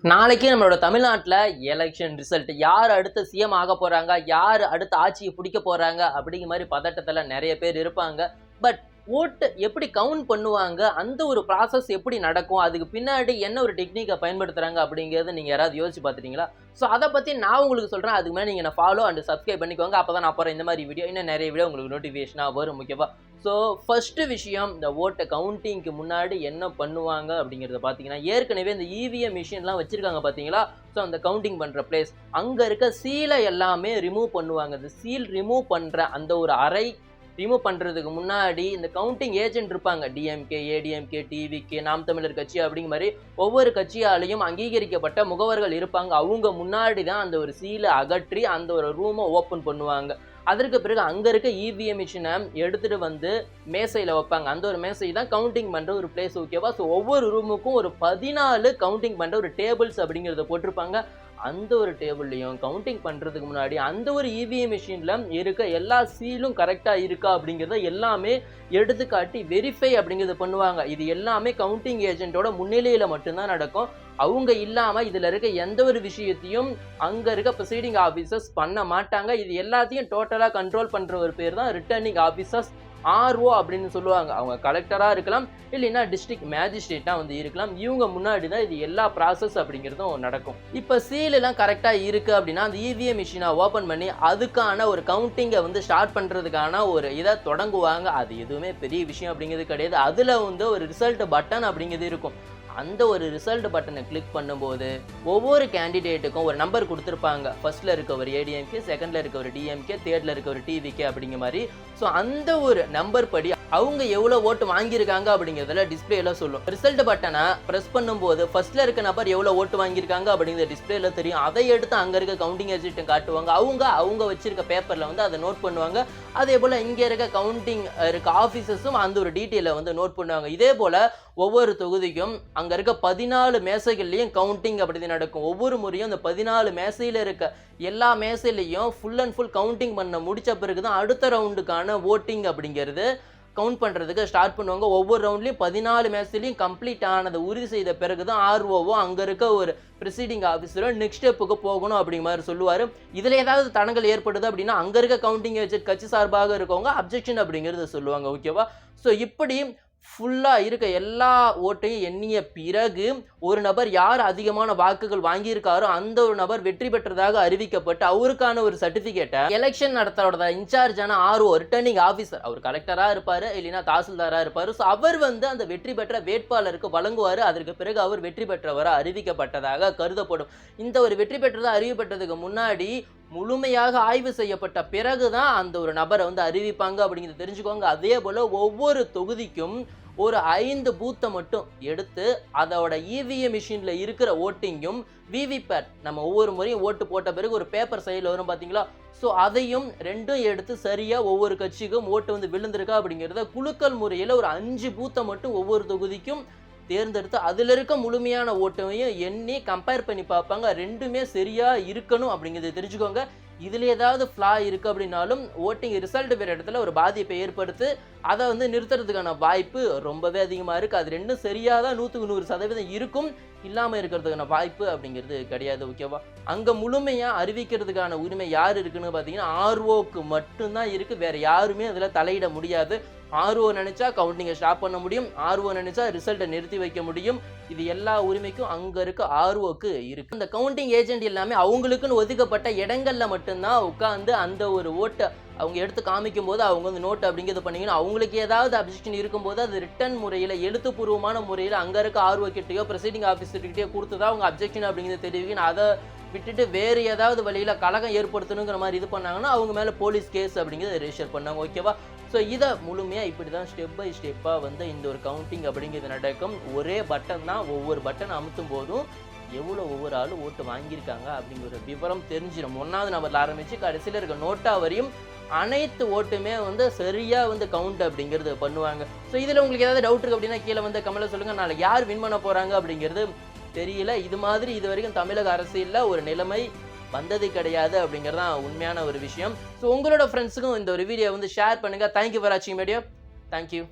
நாளைக்கு நம்மளோட தமிழ்நாட்டில் எலெக்ஷன் ரிசல்ட் யார் அடுத்த சிஎம் ஆக போறாங்க, யார் அடுத்த ஆட்சியை பிடிக்க போறாங்க அப்படிங்கிற மாதிரி பதட்டத்தில் நிறைய பேர் இருப்பாங்க. பட் ஓட்டு எப்படி கவுண்ட் பண்ணுவாங்க, அந்த ஒரு ப்ராசஸ் எப்படி நடக்கும், அதுக்கு பின்னாடி என்ன ஒரு டெக்னிக்கை பயன்படுத்துறாங்க அப்படிங்கிறத நீங்கள் யாராவது யோசிச்சு பார்த்துட்டீங்களா? ஸோ அதை பற்றி நான் உங்களுக்கு சொல்கிறேன். அதுக்கு மேலே நீங்கள் ஃபாலோ அண்ட் சப்ஸ்கிரைப் பண்ணிக்கோங்க. அப்போ தான் நான் போகிற இந்த மாதிரி வீடியோ இன்னும் நிறைய வீடியோ உங்களுக்கு நோட்டிஃபிகேஷனாக வரும். முக்கியமாக ஸோ ஃபர்ஸ்ட் விஷயம், இந்த ஓட்டை கவுண்டிங்க்கு முன்னாடி என்ன பண்ணுவாங்க அப்படிங்கிறத பார்த்தீங்கன்னா, ஏற்கனவே இந்த இவிஎம் மிஷின்லாம் வச்சுருக்காங்க பார்த்தீங்களா? ஸோ அந்த கவுண்டிங் பண்ணுற பிளேஸ் அங்கே இருக்க சீலை எல்லாமே ரிமூவ் பண்ணுவாங்க. இந்த சீல் ரிமூவ் பண்ணுற அந்த ஒரு அறை ரிமூவ் பண்ணுறதுக்கு முன்னாடி இந்த கவுண்டிங் ஏஜென்ட் இருப்பாங்க. டிஎம்கே, ஏடிஎம்கே, டிவிகே, நாம் தமிழர் கட்சி அப்படிங்கிற மாதிரி ஒவ்வொரு கட்சியாலையும் அங்கீகரிக்கப்பட்ட முகவர்கள் இருப்பாங்க. அவங்க முன்னாடி தான் அந்த ஒரு சீலை அகற்றி அந்த ஒரு ரூமை ஓப்பன் பண்ணுவாங்க. அதற்கு பிறகு அங்கே இருக்க இவிஎம் மிஷினை எடுத்துகிட்டு வந்து மேசையில் வைப்பாங்க. அந்த ஒரு மேசை தான் கவுண்டிங் பண்ணுற ஒரு பிளேஸ். ஓகேவா? ஸோ ஒவ்வொரு ரூமுக்கும் ஒரு 14 கவுண்டிங் பண்ணுற ஒரு டேபிள்ஸ் அப்படிங்கிறத போட்டிருப்பாங்க. அந்த ஒரு டேபிள்லையும் கவுண்டிங் பண்ணுறதுக்கு முன்னாடி அந்த ஒரு இவிஎம் மிஷினில் இருக்க எல்லா சீலும் கரெக்டாக இருக்கா அப்படிங்கிறத எல்லாமே எடுத்துக்காட்டி வெரிஃபை அப்படிங்கிறத பண்ணுவாங்க. இது எல்லாமே கவுண்டிங் ஏஜென்ட்டோட முன்னிலையில் மட்டும்தான் நடக்கும். அவங்க இல்லாமல் இதில் இருக்க எந்த ஒரு விஷயத்தையும் அங்கே இருக்க ப்ரொசீடிங் ஆஃபீஸர்ஸ் பண்ண மாட்டாங்க. இது எல்லாத்தையும் டோட்டலாக கண்ட்ரோல் பண்ணுற ஒரு பேர் தான் ரிட்டர்னிங் ஆஃபீஸர்ஸ், ஆர்ஓ அப்படின்னு சொல்லுவாங்க. அவங்க கலெக்டராக இருக்கலாம், இல்லைன்னா டிஸ்ட்ரிக்ட் மேஜிஸ்ட்ரேட்டாக வந்து இருக்கலாம். இவங்க முன்னாடி தான் இது எல்லா ப்ராசஸ் அப்படிங்கிறதும் நடக்கும். இப்போ சீலெல்லாம் கரெக்டாக இருக்குது அப்படின்னா அந்த இவிஎம் மிஷினை ஓப்பன் பண்ணி அதுக்கான ஒரு கவுண்டிங்கை வந்து ஸ்டார்ட் பண்ணுறதுக்கான ஒரு இதை தொடங்குவாங்க. அது எதுவுமே பெரிய விஷயம் அப்படிங்கிறது கிடையாது. அதில் வந்து ஒரு ரிசல்ட் பட்டன் அப்படிங்கிறது இருக்கும். அந்த ஒரு ரிசல்ட் பட்டனை கிளிக் பண்ணும்போது ஒவ்வொரு கேண்டிடேட்டுக்கும் ஒரு நம்பர் கொடுத்துருப்பாங்க. ஃபர்ஸ்ட்டில் இருக்க ஒரு ஏடிஎம்கே, செகண்டில் இருக்க ஒரு டிஎம்கே, தேர்டில் இருக்க ஒரு டிவிகே அப்படிங்கிற மாதிரி. ஸோ அந்த ஒரு நம்பர் படி அவங்க எவ்வளோ ஓட்டு வாங்கியிருக்காங்க அப்படிங்கிறதுல டிஸ்பிளேல சொல்லும். ரிசல்ட் பட்டனை ப்ரெஸ் பண்ணும்போது ஃபர்ஸ்ட்டில் இருக்க நபர் எவ்வளோ ஓட்டு வாங்கியிருக்காங்க அப்படிங்கிற டிஸ்பிளேல தெரியும். அதை எடுத்து அங்கே இருக்க கவுண்டிங் ஏஜென்ட்டை காட்டுவாங்க. அவங்க வச்சிருக்க பேப்பரில் வந்து அதை நோட் பண்ணுவாங்க. அதே போல் இங்கே இருக்க கவுண்டிங் இருக்க ஆஃபீஸர்ஸும் அந்த ஒரு டீட்டெயிலை வந்து நோட் பண்ணுவாங்க. இதே போல் ஒவ்வொரு தொகுதிக்கும் அங்கே இருக்க 14 மேசைகள்லையும் கவுண்டிங் அப்படி நடக்கும். ஒவ்வொரு முறையும் அந்த 14 மேசையில் இருக்க எல்லா மேசையிலையும் ஃபுல் அண்ட் ஃபுல் கவுண்டிங் பண்ண முடித்த பிறகு தான் அடுத்த ரவுண்டுக்கான ஓட்டிங் அப்படிங்கிறது கவுண்ட் பண்ணுறதுக்கு ஸ்டார்ட் பண்ணுவாங்க. ஒவ்வொரு ரவுண்ட்லையும் 14 மேட்ச்லையும் கம்ப்ளீட் ஆனதை உறுதி செய்த பிறகு தான் ஆர்ஓவோ அங்கே இருக்க ஒரு ப்ரிசைடிங் ஆஃபீஸரோ நெக்ஸ்ட் ஸ்டெப்புக்கு போகணும் அப்படிங்கிற மாதிரி சொல்லுவார். இதில் ஏதாவது தடங்கள் ஏற்படுது அப்படின்னா அங்கே இருக்க கவுண்டிங் ஏஜென்ட் கட்சி சார்பாக இருக்கவங்க அப்ஜெக்ஷன் அப்படிங்கிறத சொல்லுவாங்க. ஓகேவா? ஸோ இப்படி ஃபுல்லாக இருக்க எல்லா ஓட்டையும் எண்ணிய பிறகு ஒரு நபர் யார் அதிகமான வாக்குகள் வாங்கியிருக்காரோ அந்த ஒரு நபர் வெற்றி பெற்றதாக அறிவிக்கப்பட்டு அவருக்கான ஒரு சர்டிஃபிகேட்டை எலெக்ஷன் நடத்துறோட இன்சார்ஜான ஆர்ஓ, ரிட்டர்னிங் ஆஃபீஸர், அவர் கலெக்டராக இருப்பார், இல்லைன்னா தாசில்தாராக இருப்பார். ஸோ அவர் வந்து அந்த வெற்றி பெற்ற வேட்பாளருக்கு வழங்குவார். அதற்கு பிறகு அவர் வெற்றி பெற்றவராக அறிவிக்கப்பட்டதாக கருதப்படும். இந்த ஒரு வெற்றி பெற்றதாக அறிவிக்கப்பட்டதுக்கு முன்னாடி முழுமையாக ஆய்வு செய்யப்பட்ட பிறகுதான் அந்த ஒரு நபரை வந்து அறிவிப்பாங்க அப்படிங்கிறத தெரிஞ்சுக்கோங்க. அதே போல் ஒவ்வொரு தொகுதிக்கும் ஒரு 5 பூத்தை மட்டும் எடுத்து அதோட இவிஎம் மிஷினில் இருக்கிற ஓட்டிங்கும் விவிபேட், நம்ம ஒவ்வொரு முறையும் ஓட்டு போட்ட பிறகு ஒரு பேப்பர் சைடில் வரும் பார்த்தீங்களா? ஸோ அதையும் ரெண்டும் எடுத்து சரியாக ஒவ்வொரு கட்சிக்கும் ஓட்டு வந்து விழுந்திருக்கா அப்படிங்கிறத குலுக்கல் முறையில் ஒரு 5 பூத்தை மட்டும் ஒவ்வொரு தொகுதிக்கும் தேர்ந்தெடுத்து அதில் இருக்க முழுமையான ஓட்டையும் எண்ணி கம்பேர் பண்ணி பார்ப்பாங்க. ரெண்டுமே சரியாக இருக்கணும் அப்படிங்கிறத தெரிஞ்சுக்கோங்க. இதில் ஏதாவது ஃப்ளா இருக்குது அப்படின்னாலும் ஓட்டிங் ரிசல்ட் வேறு இடத்துல ஒரு பாதிப்பை ஏற்படுத்து அதை வந்து நிறுத்துறதுக்கான வாய்ப்பு ரொம்பவே அதிகமாக இருக்குது. அது ரெண்டும் சரியாக தான் 100% 100% இருக்கும், இல்லாமல் இருக்கிறதுக்கான வாய்ப்பு அப்படிங்கிறது கிடையாது. ஓகேவா? அங்கே முழுமையாக அறிவிக்கிறதுக்கான உரிமை யார் இருக்குன்னு பார்த்தீங்கன்னா ஆர்ஓக்கு மட்டும்தான் இருக்குது. வேறு யாருமே அதில் தலையிட முடியாது. ஆர்ஓ நினைச்சா கவுண்டிங்கை ஸ்டாப் பண்ண முடியும், ஆர்ஓ நினைச்சா ரிசல்ட்டை நிறுத்தி வைக்க முடியும். இது எல்லா உரிமைக்கும் அங்கே இருக்க ஆர்ஓக்கு இருக்கு. இந்த கவுண்டிங் ஏஜென்ட் எல்லாமே அவங்களுக்குன்னு ஒதுக்கப்பட்ட இடங்கள்ல மட்டும்தான் உட்காந்து அந்த ஒரு ஓட்டை அவங்க எடுத்து காமிக்கும் போது அவங்க வந்து நோட் அப்படிங்கிறது பண்ணிங்கன்னா அவங்களுக்கு ஏதாவது அப்ஜெக்ஷன் இருக்கும்போது அது ரிட்டன் முறையில் எழுத்துப்பூர்வமான முறையில் அங்கே இருக்க ஆர்ஓ கிட்டேயோ ப்ரெசைடிங் ஆஃபீஸர்கிட்டயோ கொடுத்து தான் அவங்க அப்ஜெக்ஷன் அப்படிங்கிறது தெரிவிக்கணும். அதை விட்டுட்டு வேறு ஏதாவது வழியில் கலகம் ஏற்படுத்தணுங்கிற மாதிரி இது பண்ணாங்கன்னா அவங்க மேலே போலீஸ் கேஸ் அப்படிங்கிறத ரெஜிஸ்டர் பண்ணாங்க. ஓகேவா? ஸோ இதை முழுமையாக இப்படி தான் ஸ்டெப் பை ஸ்டெப்பாக வந்து இந்த ஒரு கவுண்டிங் அப்படிங்கிறது நடக்கும். ஒரே பட்டன் தான், ஒவ்வொரு பட்டன் அமுத்தும் போதும் எவ்வளோ ஒவ்வொரு ஆளும் ஓட்டு வாங்கியிருக்காங்க அப்படிங்கிற விவரம் தெரிஞ்சிடும். 1வது நம்பரில் ஆரம்பித்து கடைசியில் இருக்க நோட்டா வரையும் அனைத்து ஓட்டுமே வந்து சரியாக வந்து கவுண்ட் அப்படிங்கிறது பண்ணுவாங்க. ஸோ இதில் உங்களுக்கு ஏதாவது டவுட் இருக்குது அப்படின்னா கீழே வந்து கமெண்ட்ல சொல்லுங்கள். நாளைக்கு யார் வின் பண்ண போகிறாங்க அப்படிங்கிறது தெரியல. இது மாதிரி இது வரைக்கும் தமிழக அரசியலில் ஒரு நிலைமை வந்தது கிடையாது அப்படிங்கிறது தான் உண்மையான ஒரு விஷயம். ஸோ உங்களோட ஃப்ரெண்ட்ஸுக்கும் இந்த ஒரு வீடியோ வந்து ஷேர் பண்ணுங்கள். தேங்க்யூ ஃபார் வாட்சிங் வீடியோ. தேங்க்யூ.